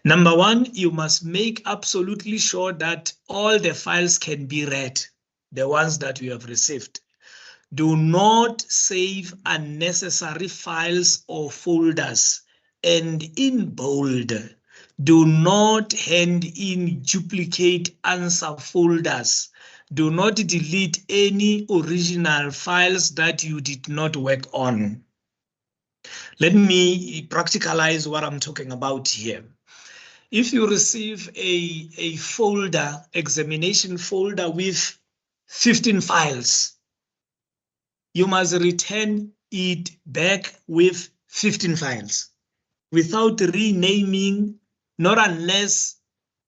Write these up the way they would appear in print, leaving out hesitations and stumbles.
Number one, you must make absolutely sure that all the files can be read, the ones that you have received. Do not save unnecessary files or folders, and in bold, do not hand in duplicate answer folders. Do not delete any original files that you did not work on. Let me practicalize what I'm talking about here. If you receive a folder, examination folder with 15 files, you must return it back with 15 files. without renaming, not unless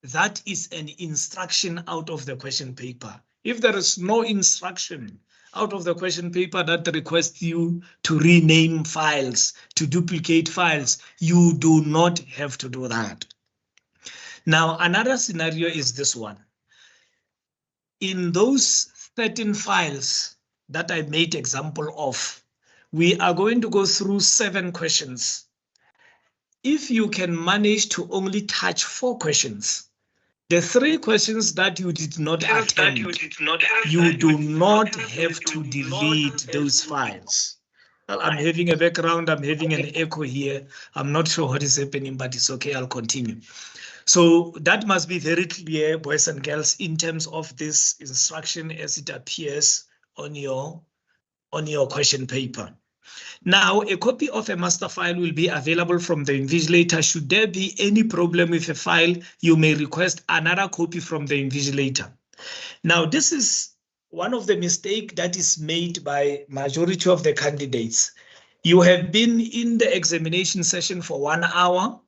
that is an instruction out of the question paper. If there is no instruction out of the question paper that requests you to rename files, to duplicate files, you do not have to do that. Now, another scenario is this one. In those 13 files that I made example of, we are going to go through 7 questions. If you can manage to only touch 4 questions, the 3 questions that you did not attempt, you do not have to delete those files. Well, I'm having a background, I'm having an echo here. I'm not sure what is happening, but it's okay, I'll continue. So that must be very clear, boys and girls, in terms of this instruction as it appears on your question paper. Now, a copy of a master file will be available from the invigilator. Should there be any problem with a file, you may request another copy from the invigilator. Now, this is one of the mistakes that is made by majority of the candidates. You have been in the examination session for 1 hour,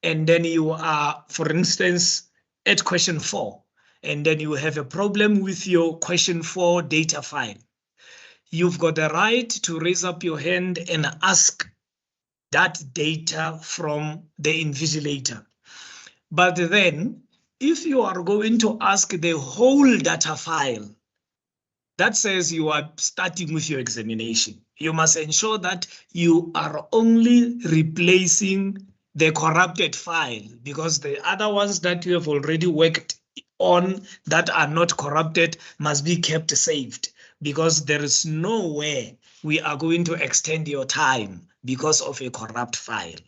and then you are, for instance, at question 4, and then you have a problem with your question 4 data file. You've got the right to raise up your hand and ask that data from the invigilator. But then, if you are going to ask the whole data file, that says you are starting with your examination. You must ensure that you are only replacing the corrupted file, because the other ones that you have already worked on that are not corrupted must be kept saved, because there is no way we are going to extend your time because of a corrupt file.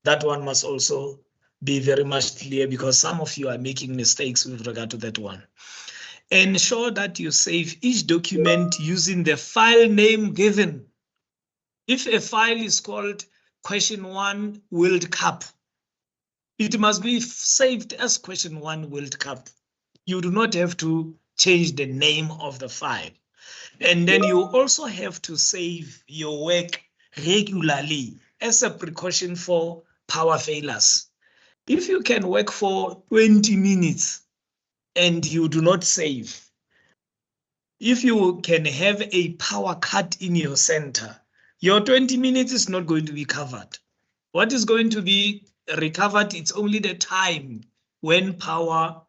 That one must also be very much clear, because some of you are making mistakes with regard to that one. Ensure that you save each document using the file name given. If a file is called question 1 World Cup, it must be saved as question 1 World Cup. You do not have to change the name of the file. And then you also have to save your work regularly as a precaution for power failures. If you can work for 20 minutes and you do not save, if you can have a power cut in your center, your 20 minutes is not going to be covered. What is going to be recovered? It's only the time when power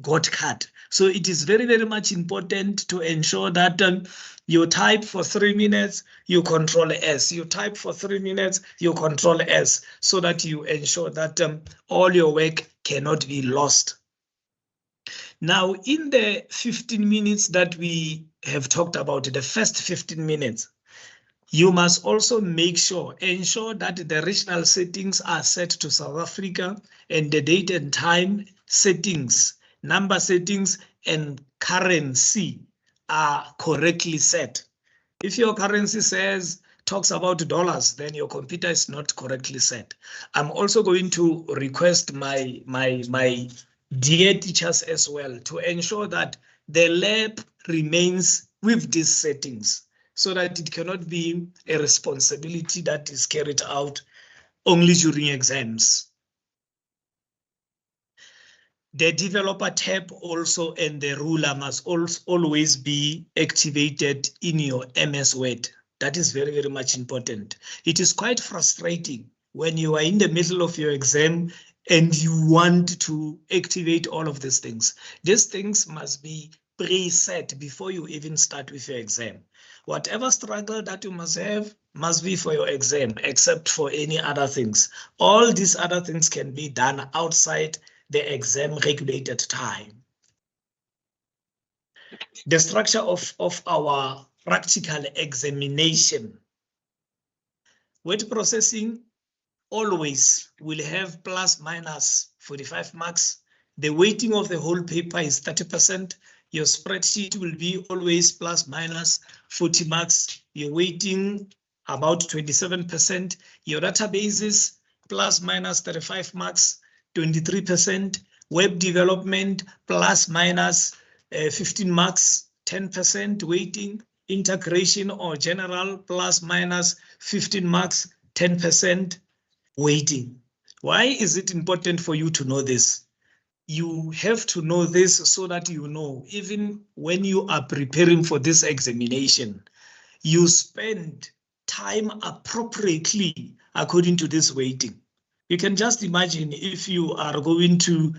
got cut. So it is very, very much important to ensure that you type for 3 minutes, you control S. You type for 3 minutes, you control S, so that you ensure that all your work cannot be lost. Now, in the 15 minutes that we have talked about, the first 15 minutes, you must also ensure that the regional settings are set to South Africa, and the date and time settings, number settings, and currency are correctly set. If your currency talks about dollars, then your computer is not correctly set. I'm also going to request my dear teachers as well to ensure that the lab remains with these settings, so that it cannot be a responsibility that is carried out only during exams. The developer tab also and the ruler must always be activated in your MS Word. That is very, very much important. It is quite frustrating when you are in the middle of your exam and you want to activate all of these things. These things must be preset before you even start with your exam. Whatever struggle that you must have must be for your exam, except for any other things. All these other things can be done outside the exam regulated time. The structure of our practical examination. Word processing always will have plus minus 45 marks. The weighting of the whole paper is 30%. Your spreadsheet will be always plus minus 40 marks. Your weighting about 27%. Your databases plus minus 35 marks, 23%. Web development plus minus 15 marks, 10% weighting. Integration or general plus minus 15 marks, 10%. weighting. Why is it important for you to know this? You have to know this so that you know, even when you are preparing for this examination, you spend time appropriately according to this weighting. You can just imagine if you are going to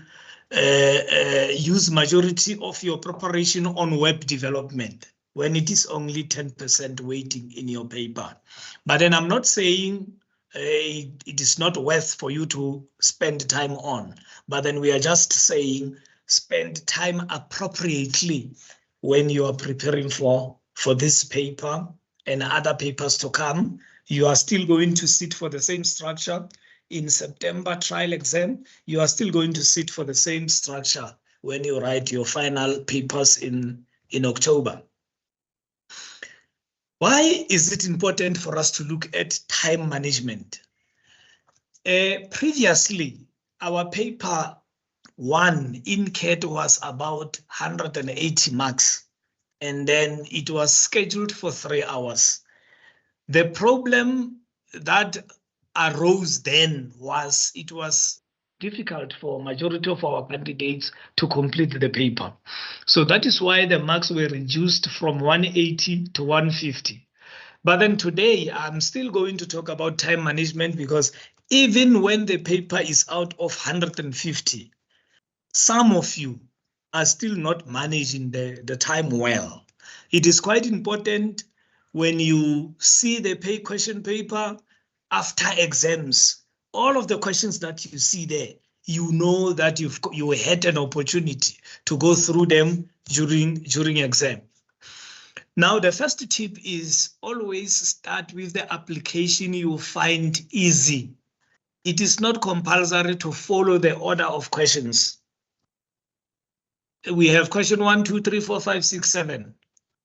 use majority of your preparation on web development when it is only 10% weighting in your paper. But then I'm not saying it is not worth for you to spend time on, but then we are just saying spend time appropriately when you are preparing for this paper and other papers to come. You are still going to sit for the same structure. In September trial exam, you are still going to sit for the same structure when you write your final papers in October. Why is it important for us to look at time management? Previously, our paper 1 in CAT was about 180 marks, and then it was scheduled for 3 hours. The problem that arose then was it was difficult for majority of our candidates to complete the paper. So that is why the marks were reduced from 180 to 150. But then today, I'm still going to talk about time management, because even when the paper is out of 150, some of you are still not managing the time well. It is quite important when you see the question paper after exams, all of the questions that you see there, you know that you had an opportunity to go through them during exam. Now, the first tip is always start with the application you find easy. It is not compulsory to follow the order of questions. We have question 1, 2, 3, 4, 5, 6, 7.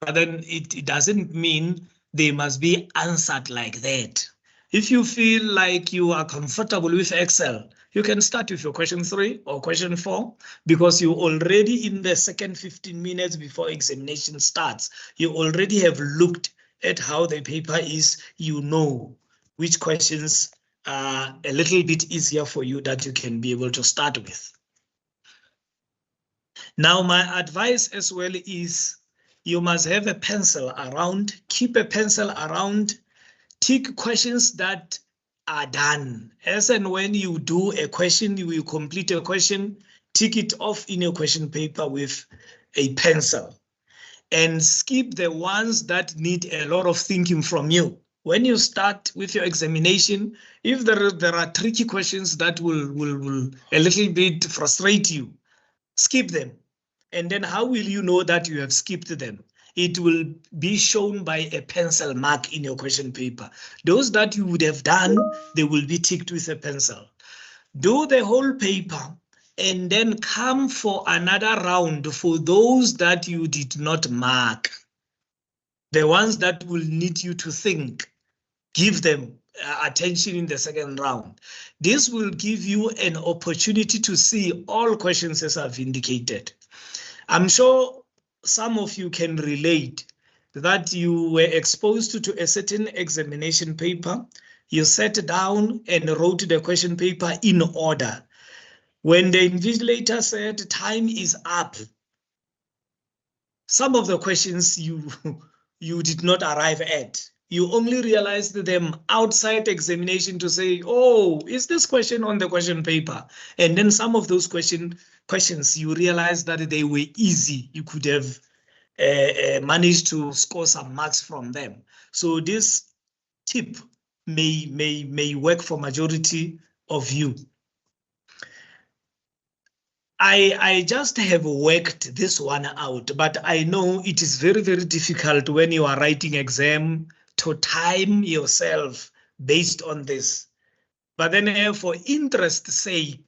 But then it doesn't mean they must be answered like that. If you feel like you are comfortable with Excel, you can start with your question 3 or question 4, because you already in the second 15 minutes before examination starts, you already have looked at how the paper is. You know which questions are a little bit easier for you that you can be able to start with. Now, my advice as well is you must have a pencil around, keep a pencil around, tick questions that are done. As and when you do a question, you will complete a question, tick it off in your question paper with a pencil, and skip the ones that need a lot of thinking from you. When you start with your examination, if there are tricky questions that will a little bit frustrate you, skip them. And then how will you know that you have skipped them? It will be shown by a pencil mark in your question paper. Those that you would have done, they will be ticked with a pencil. Do the whole paper and then come for another round for those that you did not mark. The ones that will need you to think, give them attention in the second round. This will give you an opportunity to see all questions as I've indicated. I'm sure some of you can relate that you were exposed to a certain examination paper. You sat down and wrote the question paper in order. When the invigilator said time is up, some of the questions you did not arrive at. You only realized them outside examination to say, oh, is this question on the question paper? And then some of those questions, you realize that they were easy. You could have managed to score some marks from them. So this tip may work for majority of you. I just have worked this one out, but I know it is very, very difficult when you are writing exam to time yourself based on this. But then for interest's sake,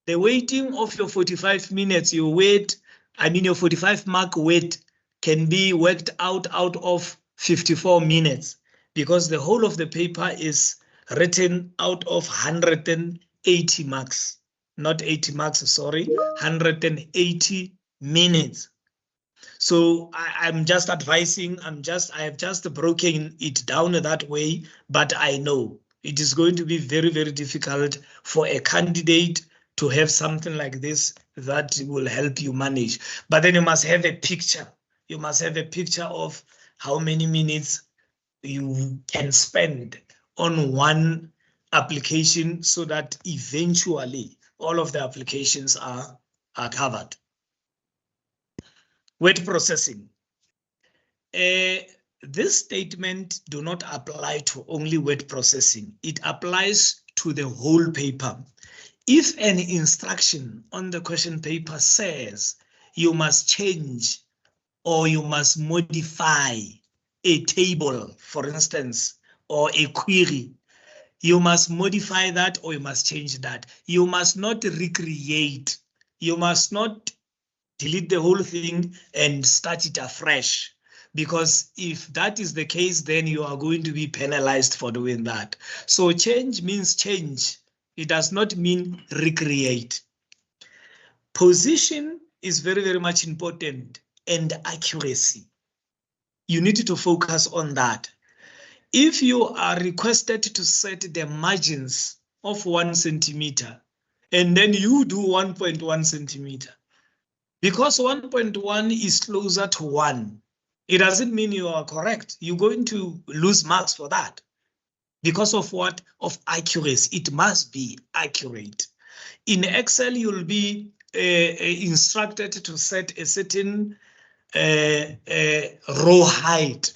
the waiting of your 45 minutes, your 45 mark wait can be worked out of 54 minutes, because the whole of the paper is written out of 180 marks. Not 80 marks, sorry, 180 minutes. So I'm just advising, I have just broken it down that way, but I know It is going to be very, very difficult for a candidate to have something like this that will help you manage. But then you must have a picture. You must have a picture of how many minutes you can spend on one application so that eventually all of the applications are covered. Word processing. This statement do not apply to only word processing. It applies to the whole paper. If an instruction on the question paper says you must change or you must modify a table, for instance, or a query, you must modify that or you must change that. You must not recreate. You must not delete the whole thing and start it afresh. Because if that is the case, then you are going to be penalized for doing that. So change means change. It does not mean recreate. Position is very, very much important, and accuracy. You need to focus on that. If you are requested to set the margins of 1 centimeter, and then you do 1.1 centimeter, because 1.1 is closer to 1, it doesn't mean you are correct. You're going to lose marks for that. Because of what? Of accuracy. It must be accurate. In Excel, you'll be instructed to set a certain row height.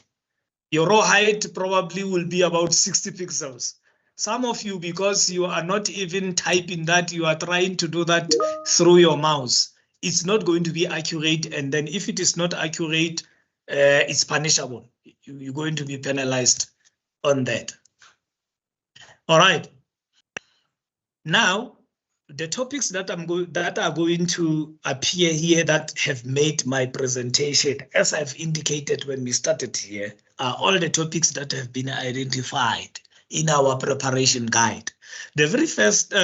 Your row height probably will be about 60 pixels. Some of you, because you are not even typing that, you are trying to do that through your mouse. It's not going to be accurate. And then if it is not accurate, it's punishable. You're going to be penalized on that. All right. Now, the topics that are going to appear here that have made my presentation, as I've indicated when we started here, are all the topics that have been identified in our preparation guide. The very first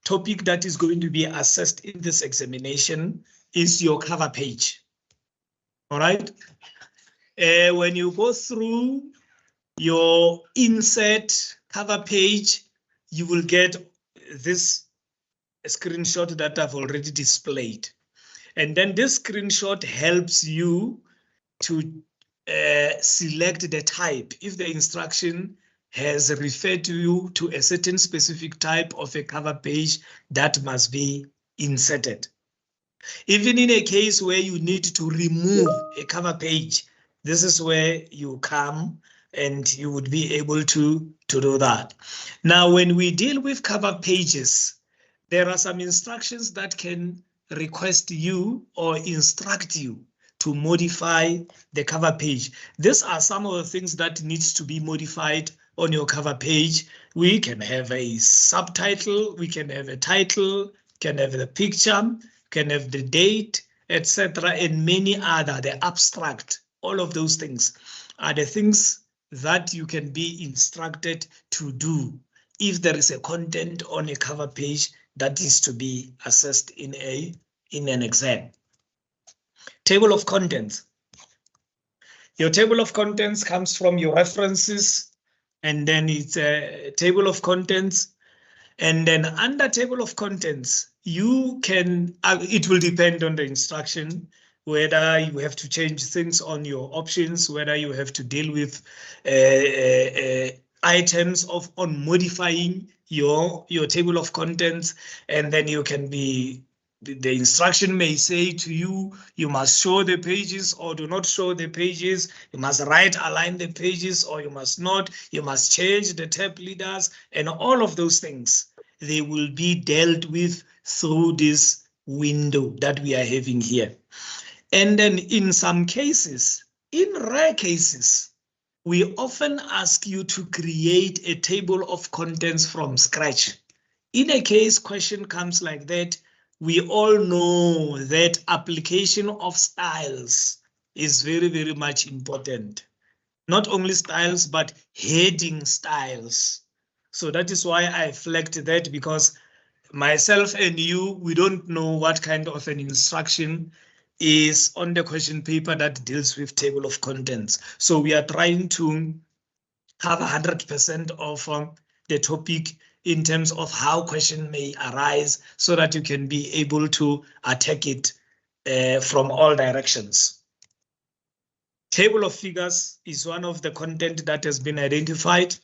topic that is going to be assessed in this examination is your cover page. All right. When you go through your insert cover page, you will get this screenshot that I've already displayed. And then this screenshot helps you to select the type. If the instruction has referred to you to a certain specific type of a cover page, that must be inserted. Even in a case where you need to remove a cover page, this is where you come and you would be able to do that. Now, when we deal with cover pages, there are some instructions that can request you or instruct you to modify the cover page. These are some of the things that needs to be modified on your cover page. We can have a subtitle, we can have a title, can have the picture, can have the date, etc., and many other, the abstract. All of those things are the things that you can be instructed to do if there is a content on a cover page that is to be assessed in an exam. Table of contents. Your table of contents comes from your references, and then it's a table of contents. And then under table of contents, you can, it will depend on the instruction, whether you have to change things on your options, whether you have to deal with items on modifying your table of contents. And then you can be, the instruction may say to you, you must show the pages or do not show the pages. You must align the pages or you must not. You must change the tab leaders, and all of those things, they will be dealt with through this window that we are having here. And then in some cases, in rare cases, we often ask you to create a table of contents from scratch. In a case question comes like that, we all know that application of styles is very, very much important. Not only styles, but heading styles. So that is why I flagged that, because myself and you, we don't know what kind of an instruction is on the question paper that deals with table of contents. So we are trying to have 100% of the topic in terms of how question may arise so that you can be able to attack it from all directions. Table of figures is one of the content that has been identified.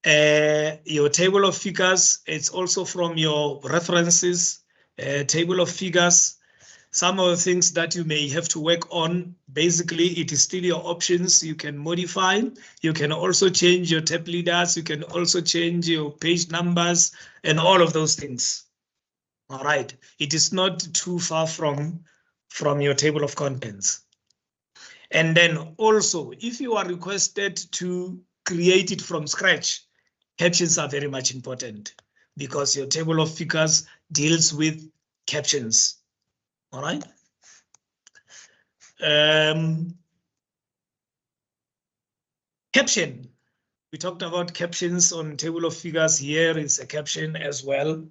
Your table of figures, it's also from your references, table of figures. Some of the things that you may have to work on, basically it is still your options. You can modify, you can also change your tab leaders, you can also change your page numbers and all of those things. All right, it is not too far from your table of contents. And then also, if you are requested to create it from scratch, captions are very much important because your table of figures deals with captions. All right. Caption. We talked about captions on table of figures. Here is a caption as well.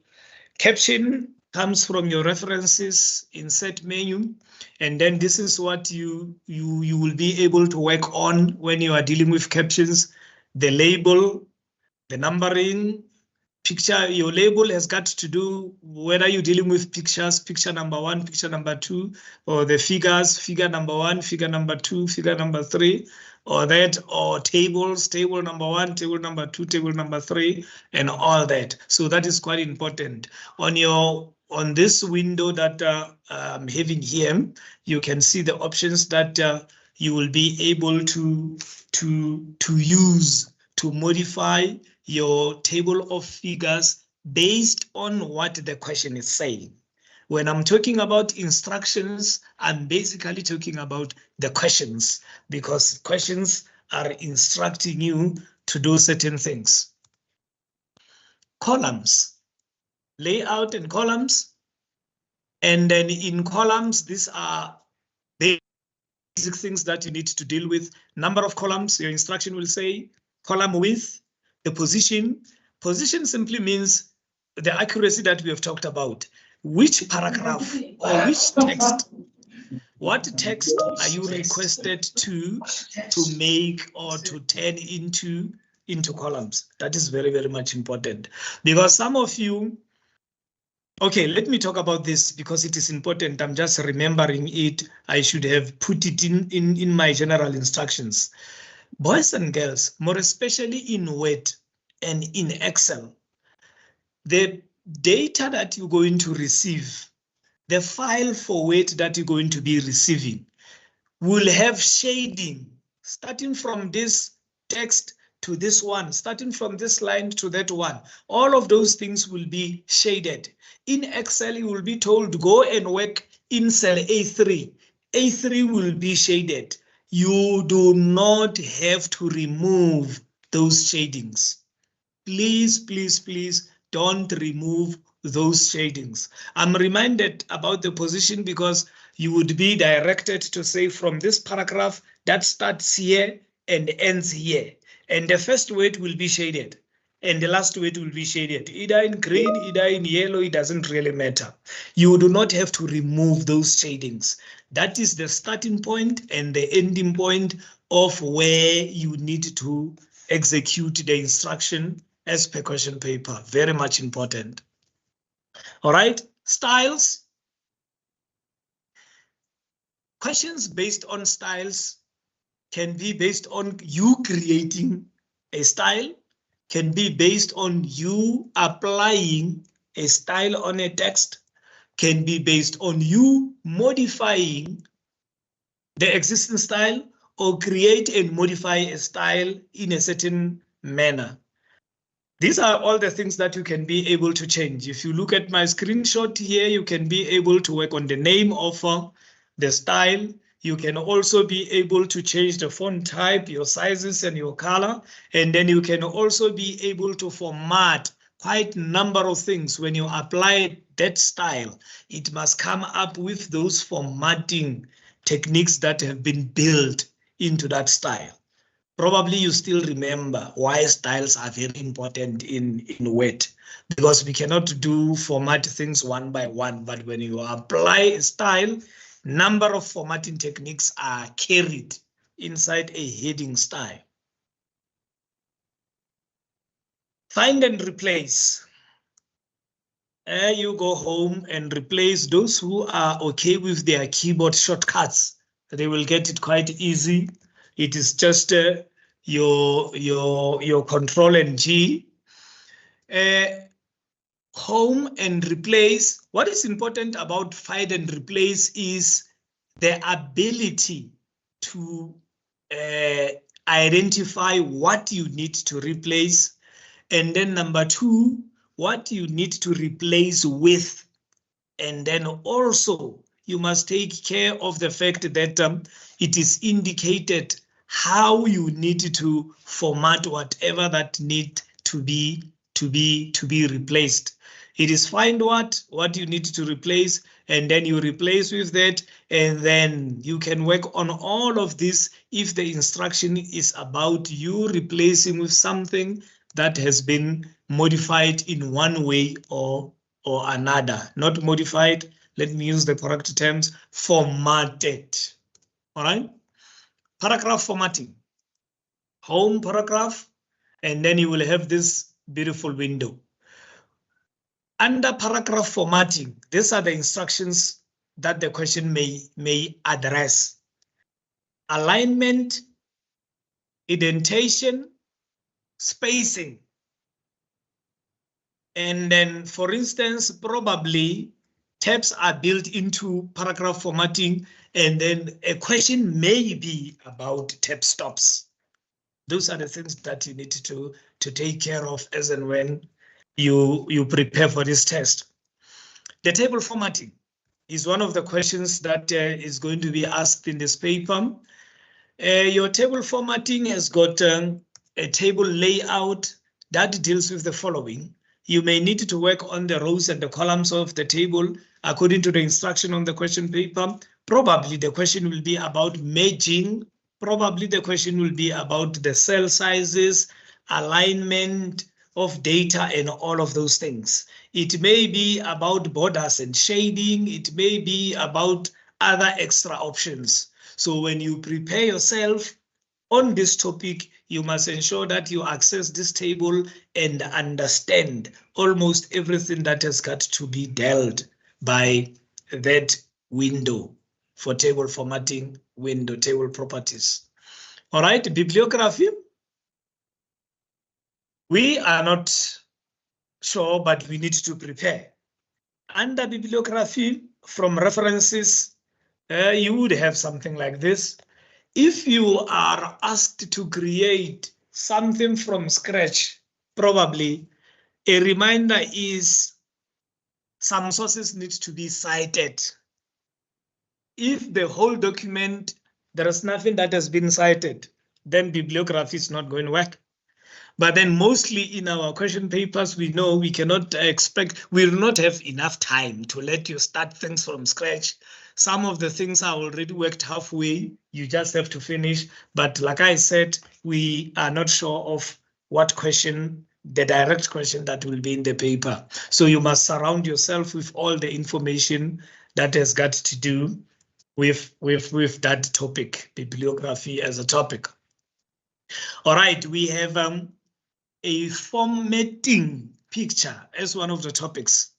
Caption comes from your references, insert menu, and then this is what you will be able to work on when you are dealing with captions. The label, the numbering, picture. Your label has got to do whether you're dealing with pictures, picture number 1, picture number 2, or the figures, figure number 1, figure number 2, figure number 3, or that, or tables, table number 1, table number 2, table number 3, and all that. So that is quite important. On this window that I'm having here, you can see the options that you will be able to use to modify your table of figures based on what the question is saying. When I'm talking about instructions, I'm basically talking about the questions because questions are instructing you to do certain things. Columns, layout and columns. And then in columns, these are basic things that you need to deal with. Number of columns, your instruction will say, column width, the position. Position simply means the accuracy that we have talked about. Which paragraph or which text, what text are you requested to make or to turn into columns? That is very, very much important because some of you, okay, let me talk about this because it is important. I'm just remembering it. I should have put it in my general instructions. Boys and girls, more especially in Word and in Excel, the data that you're going to receive, the file for Word that you're going to be receiving will have shading, starting from this text to this one, starting from this line to that one. All of those things will be shaded. In Excel, you will be told to go and work in cell A3. A3 will be shaded. You do not have to remove those shadings. Please, please, please don't remove those shadings. I'm reminded about the position because you would be directed to say from this paragraph that starts here and ends here. And the first word will be shaded and the last word will be shaded. Either in green, either in yellow, it doesn't really matter. You do not have to remove those shadings. That is the starting point and the ending point of where you need to execute the instruction as per question paper. Very much important. All right, styles. Questions based on styles can be based on you creating a style, can be based on you applying a style on a text, can be based on you modifying the existing style or create and modify a style in a certain manner. These are all the things that you can be able to change. If you look at my screenshot here, you can be able to work on the name of the style. You can also be able to change the font type, your sizes and your color. And then you can also be able to format quite a number of things. When you apply that style, it must come up with those formatting techniques that have been built into that style. Probably you still remember why styles are very important in Word, because we cannot do format things one by one, but when you apply a style, number of formatting techniques are carried inside a heading style. Find and replace. You go home and replace. Those who are okay with their keyboard shortcuts, they will get it quite easy. It is just your Control and G. Home and replace. What is important about find and replace is the ability to identify what you need to replace, and then number two, what you need to replace with. And then also you must take care of the fact that it is indicated how you need to format whatever that need to be replaced. It is find what you need to replace, and then you replace with that, and then you can work on all of this if the instruction is about you replacing with something that has been modified in one way or another. Not modified, let me use the correct terms, formatted. All right? Paragraph formatting. Home paragraph, and then you will have this beautiful window. Under paragraph formatting, these are the instructions that the question may address. Alignment, indentation, spacing. And then, for instance, probably tabs are built into paragraph formatting, and then a question may be about tab stops. Those are the things that you need to take care of as and when you prepare for this test. The table formatting is one of the questions that is going to be asked in this paper. Your table formatting has got a table layout that deals with the following. You may need to work on the rows and the columns of the table according to the instruction on the question paper. Probably the question will be about merging. Probably the question will be about the cell sizes, alignment of data, and all of those things. It may be about borders and shading. It may be about other extra options. So when you prepare yourself on this topic, you must ensure that you access this table and understand almost everything that has got to be dealt by that window for table formatting, window table properties. All right, bibliography. We are not sure, but we need to prepare. Under bibliography, from references, you would have something like this. If you are asked to create something from scratch, probably a reminder is some sources need to be cited. If the whole document, there is nothing that has been cited, then bibliography is not going to work. But then mostly in our question papers, we know we cannot expect, we will not have enough time to let you start things from scratch. Some of the things are already worked halfway. You just have to finish. But like I said, we are not sure of what question, the direct question that will be in the paper. So you must surround yourself with all the information that has got to do with that topic, bibliography as a topic. All right, we have a formatting picture as one of the topics.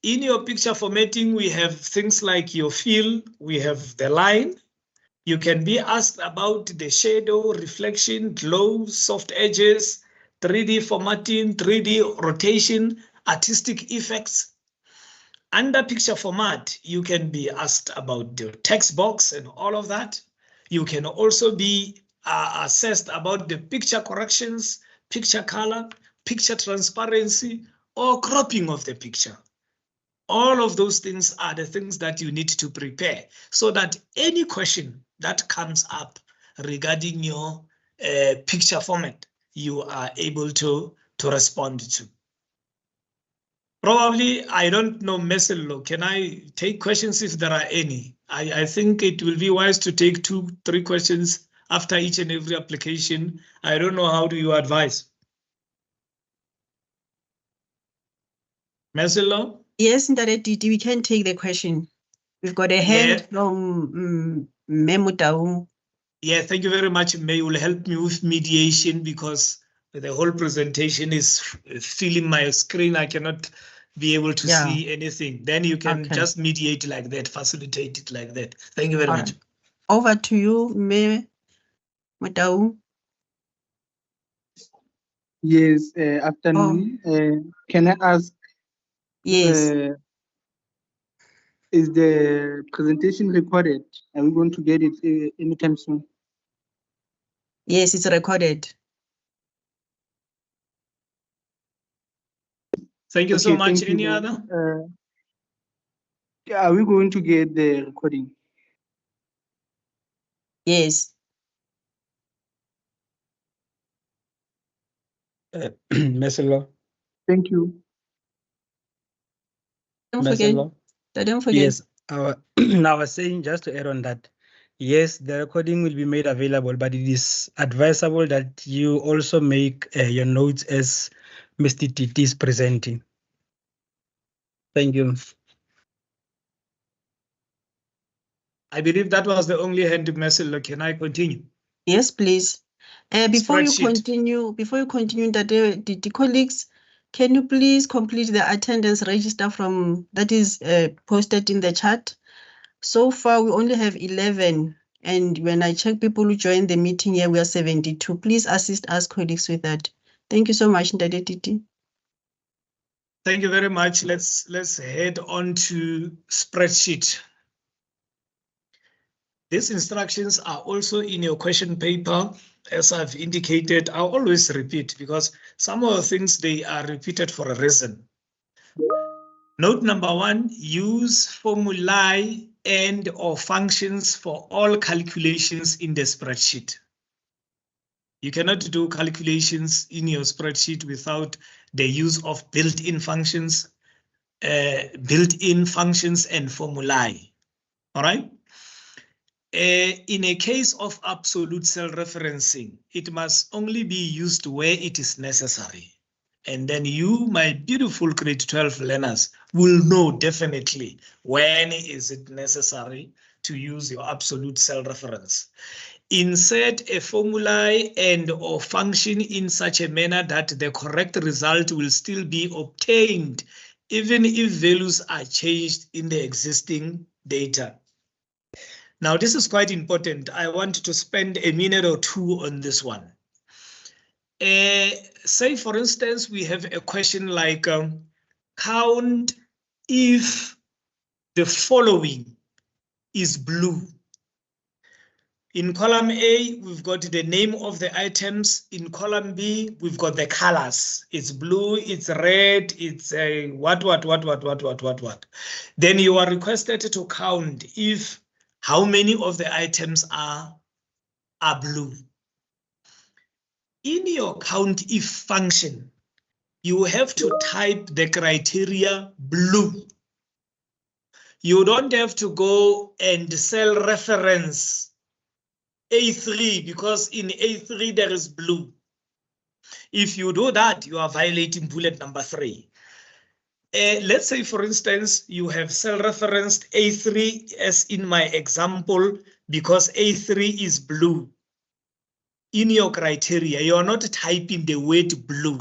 In your picture formatting, we have things like your fill, we have the line. You can be asked about the shadow, reflection, glow, soft edges, 3D formatting, 3D rotation, artistic effects. Under picture format, you can be asked about the text box and all of that. You can also be assessed about the picture corrections, picture color, picture transparency, or cropping of the picture. All of those things are the things that you need to prepare so that any question that comes up regarding your picture format, you are able to respond to. Probably, I don't know, Meselo, can I take questions if there are any? I think it will be wise to take 2-3 questions after each and every application. I don't know, how do you advise? Meselo? Yes, Ndare, we can take the question. We've got a hand from Memu Taung. Yeah, thank you very much, May. Will help me with mediation because The whole presentation is filling my screen. I cannot be able to Yeah. see anything. Then you can Okay. just mediate like that, facilitate it like that. Thank you very much. Alright. Over to you, Me Motau. Yes, afternoon. Can I ask, Yes. is the presentation recorded? Are we going to get it anytime soon? Yes, it's recorded. Thank you so Okay, much. thank you. Any other? Are we going to get the recording? Yes. Meselo. Thank you. Don't forget. Meselo. Don't forget. Yes, I was saying, just to add on that, yes, the recording will be made available, but it is advisable that you also make your notes as Mr. Titi is presenting. Thank you. I believe that was the only hand Meselo. Can I continue? Yes, please. Before you Spreadsheet. continue, the colleagues, can you please complete the attendance register from that is posted in the chat? So far, we only have 11, and when I check people who joined the meeting here, we are 72. Please assist us, colleagues, with that. Thank you so much, Ndade Titi. Thank you very much. Let's head on to spreadsheet. These instructions are also in your question paper. As I've indicated, I'll always repeat because some of the things, they are repeated for a reason. Note number 1, use formulae and or functions for all calculations in the spreadsheet. You cannot do calculations in your spreadsheet without the use of built-in functions and formulae. All right. In a case of absolute cell referencing, it must only be used where it is necessary. And then you, my beautiful grade 12 learners, will know definitely when is it necessary to use your absolute cell reference. Insert a formula and or function in such a manner that the correct result will still be obtained, even if values are changed in the existing data. Now, this is quite important. I want to spend a minute or two on this one. Say, for instance, we have a question like count if the following is blue. In column A, we've got the name of the items. In column B, we've got the colors. It's blue, it's red, it's what. Then you are requested to count if how many of the items are blue. In your count if function, you have to type the criteria blue. You don't have to go and cell reference A3 because in A3 there is blue. If you do that, you are violating bullet number 3. Let's say, for instance, you have cell referenced A3 as in my example because A3 is blue. In your criteria, you are not typing the word blue.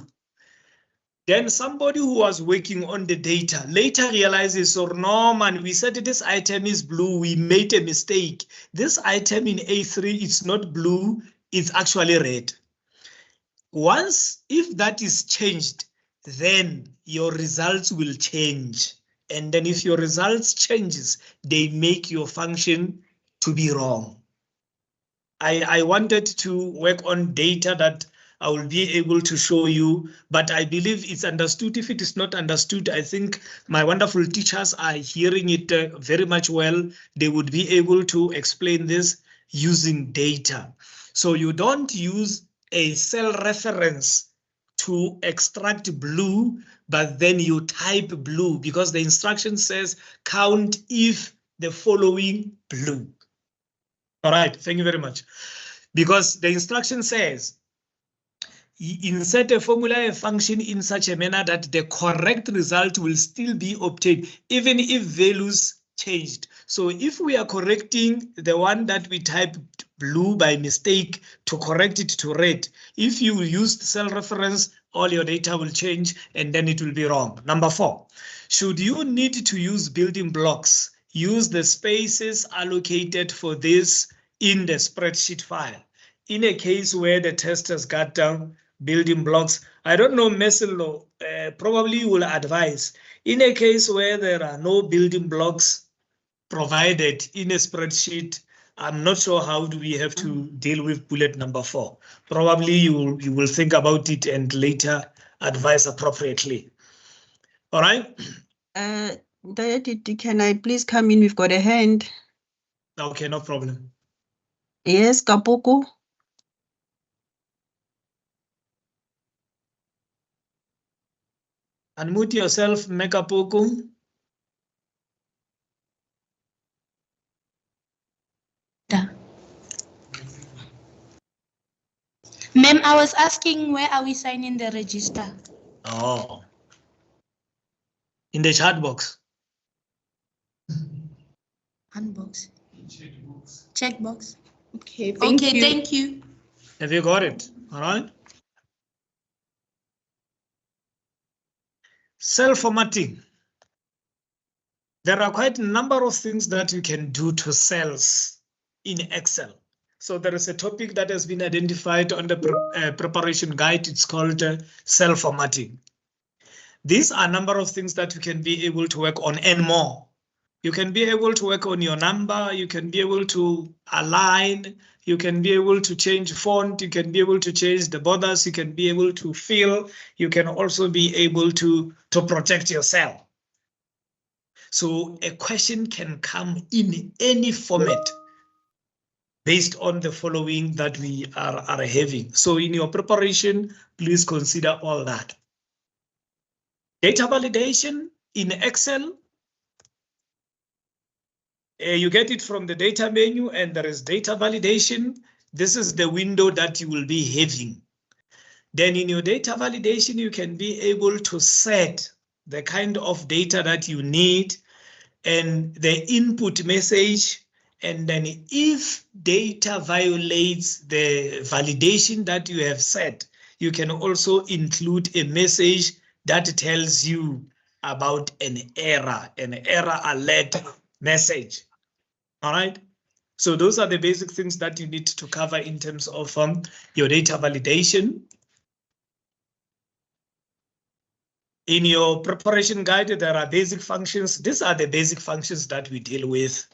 Then somebody who was working on the data later realizes, or no, man, we said this item is blue, we made a mistake. This item in A3 is not blue, it's actually red. Once, if that is changed, then your results will change. And then if your results changes, they make your function to be wrong. I wanted to work on data that I will be able to show you, but I believe it's understood. If it is not understood, I think my wonderful teachers are hearing it very much well. They would be able to explain this using data. So you don't use a cell reference to extract blue, but then you type blue because the instruction says count if the following blue. All right, thank you very much. Because the instruction says, insert a formula, a function in such a manner that the correct result will still be obtained, even if values changed. So if we are correcting the one that we typed blue by mistake to correct it to red. If you use cell reference, all your data will change and then it will be wrong. Number 4, should you need to use building blocks, use the spaces allocated for this in the spreadsheet file. In a case where the test has got building blocks, I don't know, Mesilo, probably will advise. In a case where there are no building blocks provided in a spreadsheet, I'm not sure how do we have to deal with bullet number 4. Probably you will think about it and later advise appropriately. All right. Can I please come in? We've got a hand. Okay, no problem. Yes, Kapuku. Unmute yourself, Mekapuku. Ma'am, I was asking where are we signing the register? Oh. In the chat box. Unbox. Checkbox. Okay, thank you. Thank you. Have you got it? All right. Cell formatting. There are quite a number of things that you can do to cells in Excel. So there is a topic that has been identified on the preparation guide. It's called cell formatting. These are a number of things that you can be able to work on and more. You can be able to work on your number. You can be able to align. You can be able to change font. You can be able to change the borders. You can be able to fill. You can also be able to protect your cell. So a question can come in any format based on the following that we are having. So in your preparation, please consider all that. Data validation in Excel. You get it from the data menu and there is data validation. This is the window that you will be having. Then in your data validation, you can be able to set the kind of data that you need and the input message. And then if data violates the validation that you have set, you can also include a message that tells you about an error alert message. All right. So those are the basic things that you need to cover in terms of your data validation. In your preparation guide, there are basic functions. These are the basic functions that we deal with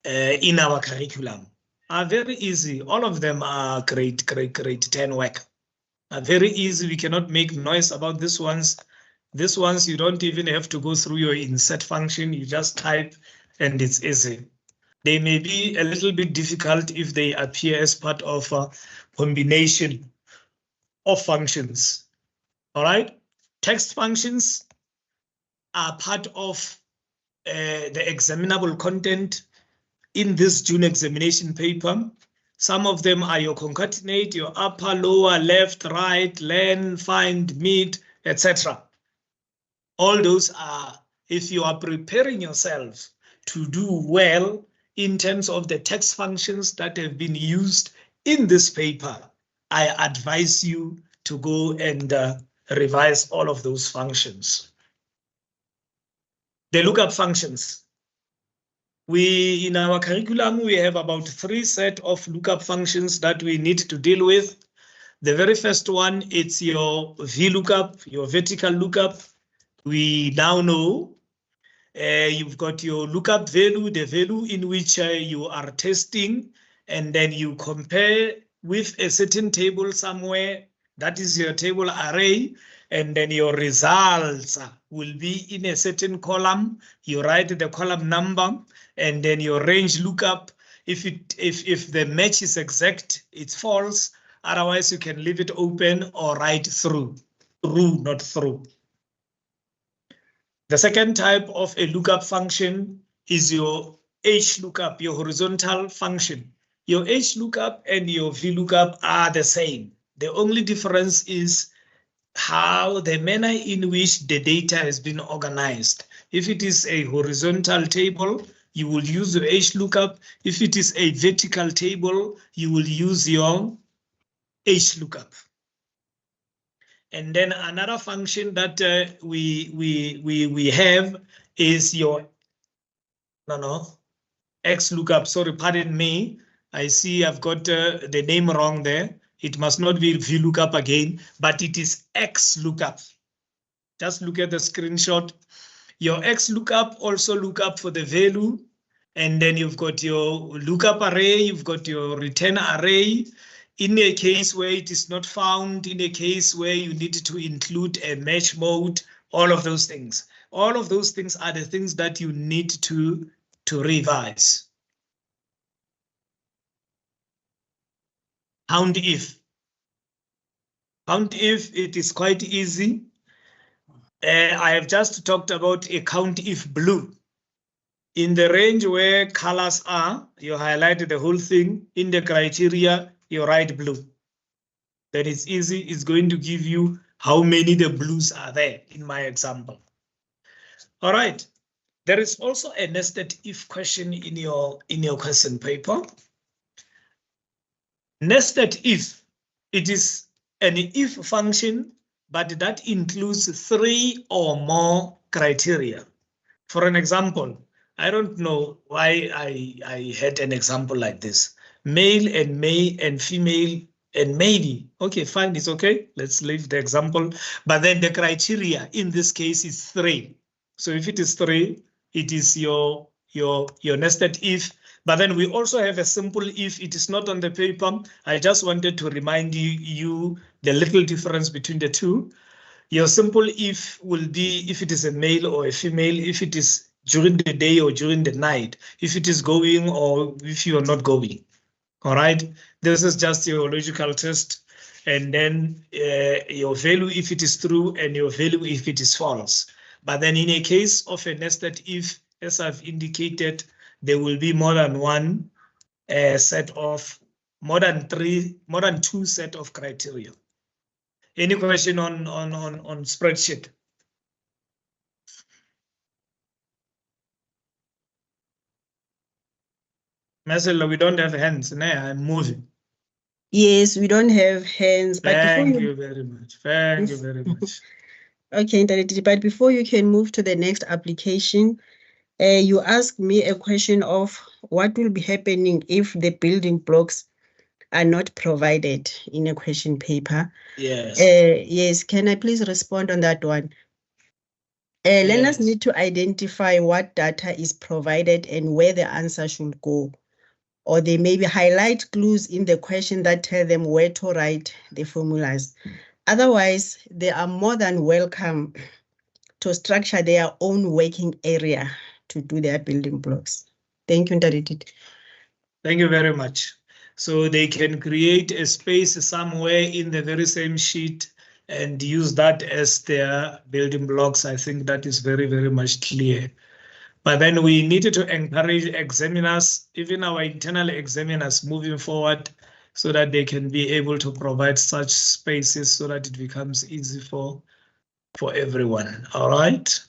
in our curriculum. Are very easy. All of them are grade 10 work. Are very easy. We cannot make noise about these ones. These ones, you don't even have to go through your insert function. You just type and it's easy. They may be a little bit difficult if they appear as part of a combination of functions. All right. Text functions are part of the examinable content in this June examination paper. Some of them are your concatenate, your upper, lower, left, right, len, find, mid, etc. All those are, if you are preparing yourself to do well in terms of the text functions that have been used in this paper, I advise you to go and revise all of those functions. The lookup functions. In our curriculum, we have about 3 sets of lookup functions that we need to deal with. The very first one, it's your VLOOKUP, your vertical lookup. We now know you've got your lookup value, the value in which you are testing, and then you compare with a certain table somewhere. That is your table array, and then your results will be in a certain column. You write the column number, and then your range lookup. If the match is exact, it's false. Otherwise, you can leave it open or write through, not through. The second type of a lookup function is your HLOOKUP, your horizontal function. Your HLOOKUP and your VLOOKUP are the same. The only difference is how the manner in which the data has been organized. If it is a horizontal table, you will use your HLOOKUP. If it is a vertical table, you will use your HLOOKUP. And then another function that we have is your XLOOKUP. Sorry, pardon me. I see I've got the name wrong there. It must not be VLOOKUP again, but it is XLOOKUP. Just look at the screenshot. Your XLOOKUP also look up for the value. And then you've got your lookup array, you've got your return array. In a case where it is not found, in a case where you need to include a match mode, all of those things. All of those things are the things that you need to revise. COUNTIF. COUNTIF, it is quite easy. I have just talked about a COUNTIF blue. In the range where colors are, you highlight the whole thing. In the criteria, you write blue. That is easy. It's going to give you how many the blues are there in my example. All right. There is also a nested if question in your question paper. Nested if, it is an if function, but that includes 3 or more criteria. For an example, I don't know why I had an example like this. Male and female and maybe. Okay, fine, it's okay. Let's leave the example. But then the criteria in this case is 3. So if it is 3, it is your nested if. But then we also have a simple if. It is not on the paper. I just wanted to remind you the little difference between the two. Your simple if will be if it is a male or a female, if it is during the day or during the night, if it is going or if you are not going. All right, this is just your logical test. And then your value if it is true and your value if it is false. But then in a case of a nested if, as I've indicated, there will be more than one set of, more than 2 set of criteria. Any question on spreadsheet? Marcelo, we don't have hands. No, I'm moving. Yes, we don't have hands. But Thank you very much. Thank you very much. Okay, Ntaletidi, but before you can move to the next application, you asked me a question of what will be happening if the building blocks are not provided in a question paper. Yes. Yes, can I please respond on that one? Learners Yes. need to identify what data is provided and where the answer should go. Or they maybe highlight clues in the question that tell them where to write the formulas. Otherwise, they are more than welcome to structure their own working area to do their building blocks. Thank you, Ntaletidi. Thank you very much. So they can create a space somewhere in the very same sheet and use that as their building blocks. I think that is very, very much clear. But then we needed to encourage examiners, even our internal examiners moving forward, so that they can be able to provide such spaces so that it becomes easy for everyone. All right.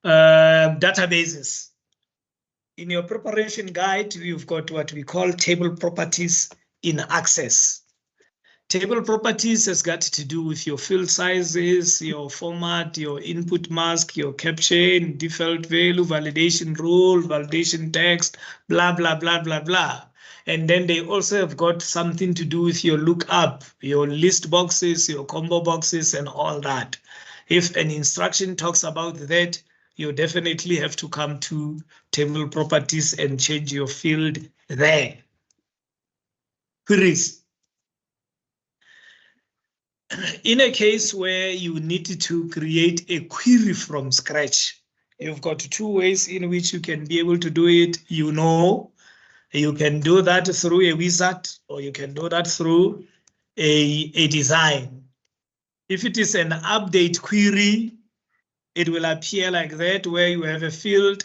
Databases. In your preparation guide, you've got what we call table properties in Access. Table properties has got to do with your field sizes, your format, your input mask, your caption, default value, validation rule, validation text, blah, blah, blah, blah, blah. And then they also have got something to do with your lookup, your list boxes, your combo boxes, and all that. If an instruction talks about that, you definitely have to come to table properties and change your field there. Queries. In a case where you need to create a query from scratch, you've got 2 ways in which you can be able to do it. You can do that through a wizard, or you can do that through a design. If it is an update query, it will appear like that, where you have a field,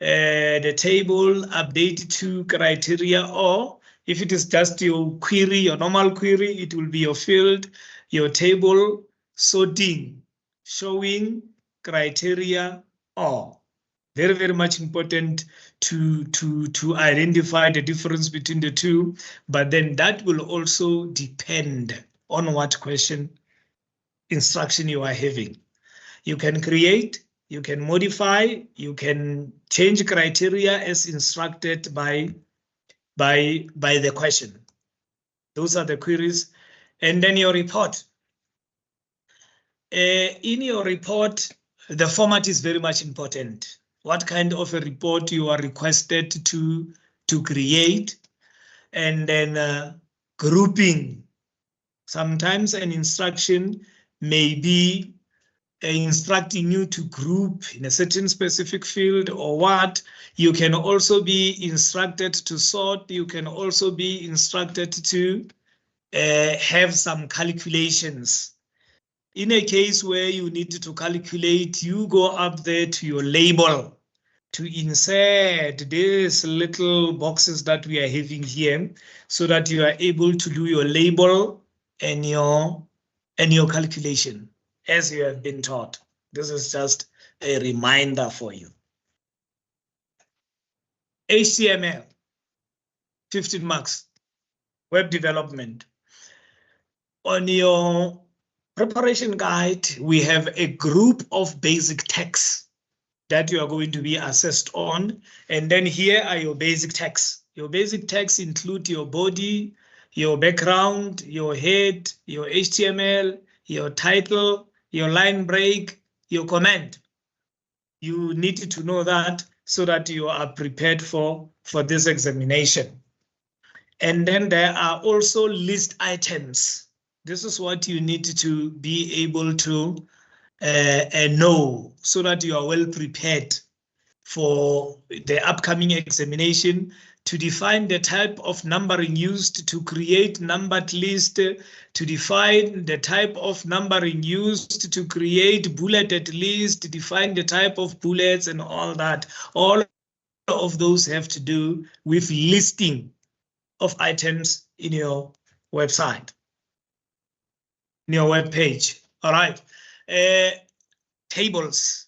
the table, update to criteria, or if it is just your query, your normal query, it will be your field, your table, sorting, showing, criteria, or. Very, very much important to identify the difference between the two, but then that will also depend on what question instruction you are having. You can create, you can modify, you can change criteria as instructed by the question. Those are the queries. And then your report. In your report, the format is very much important. What kind of a report you are requested to create, and then grouping. Sometimes an instruction may be instructing you to group in a certain specific field or what. You can also be instructed to sort. You can also be instructed to have some calculations. In a case where you need to calculate, you go up there to your label to insert these little boxes that we are having here so that you are able to do your label and your calculation as you have been taught. This is just a reminder for you. HTML, 15 marks, web development. On your preparation guide, we have a group of basic texts that you are going to be assessed on. And then here are your basic texts. Your basic texts include your body, your background, your head, your HTML, your title, your line break, your comment. You need to know that so that you are prepared for this examination. And then there are also list items. This is what you need to be able to know so that you are well prepared for the upcoming examination, to define the type of numbering used to create numbered list, to define the type of numbering used to create bulleted list, to define the type of bullets and all that. All of those have to do with listing of items in your website, in your web page. All right. Tables.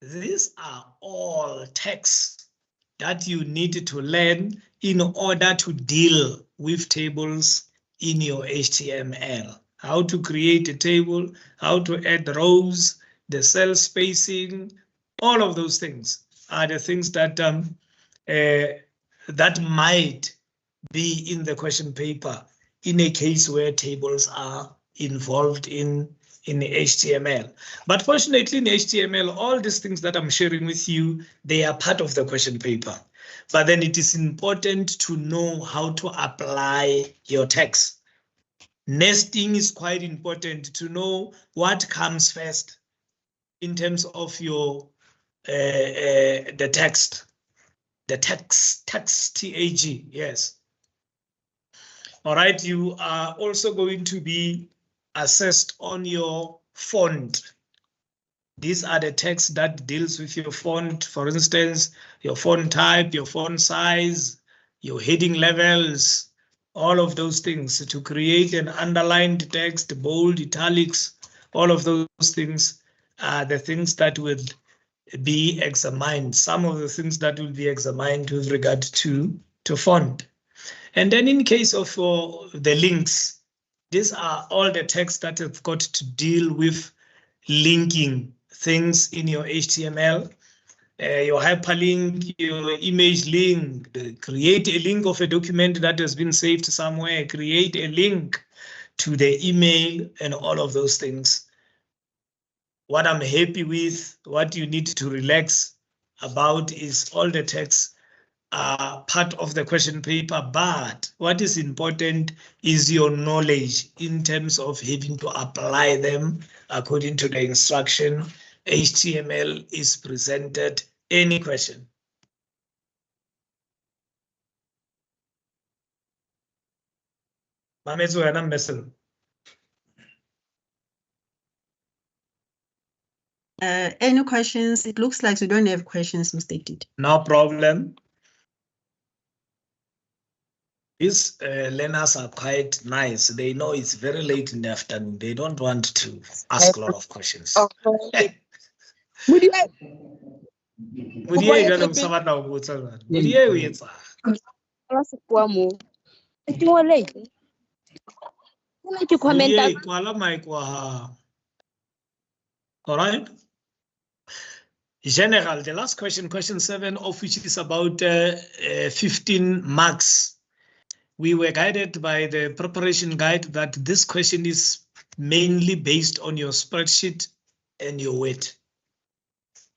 These are all texts that you need to learn in order to deal with tables in your HTML. How to create a table, how to add rows, the cell spacing, all of those things are the things that that might be in the question paper in a case where tables are involved in the HTML. But fortunately in HTML, all these things that I'm sharing with you, they are part of the question paper. But then it is important to know how to apply your text. Nesting is quite important to know what comes first in terms of your the text, TAG, yes. All right, you are also going to be assessed on your font. These are the texts that deals with your font. For instance, your font type, your font size, your heading levels, all of those things. To create an underlined text, bold, italics, all of those things are the things that will be examined. Some of the things that will be examined with regard to font. And then in case of the links, these are all the texts that have got to deal with linking things in your HTML, your hyperlink, your image link, create a link of a document that has been saved somewhere, create a link to the email and all of those things. What I'm happy with, what you need to relax about is all the texts are part of the question paper, but what is important is your knowledge in terms of having to apply them according to the instruction. HTML is presented. Any question? Mametsu and Ambeson. Any questions? It looks like we don't have questions, Mr. Titi. No problem. These learners are quite nice. They know it's very late in the afternoon. They don't want to ask a lot of questions. Okay. Would you like? Modiye jwale o sa batla ho botsa jwale. Modiye o etsa. Modiye kwala mic wa hao. All right. General, the last question, question 7, of which is about 15 marks. We were guided by the preparation guide that this question is mainly based on your spreadsheet and your Word.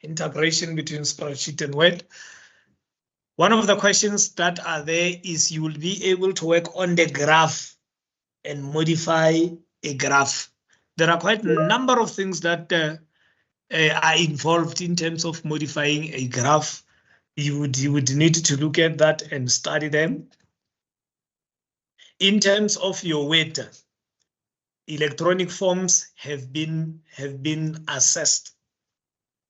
Integration between spreadsheet and Word. One of the questions that are there is you will be able to work on the graph and modify a graph. There are quite a number of things that are involved in terms of modifying a graph. You would need to look at that and study them. In terms of your Word, electronic forms have been assessed.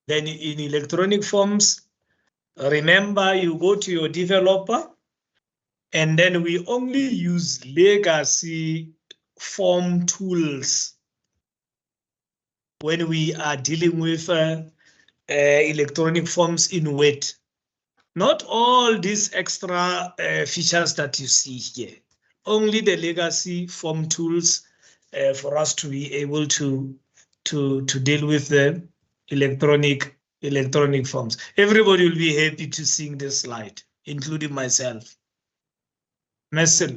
Then in electronic forms, remember you go to your developer, and then we only use legacy form tools when we are dealing with electronic forms in Word. Not all these extra features that you see here, only the legacy form tools for us to be able to deal with the electronic forms. Everybody will be happy to see this slide, including myself. Mesel.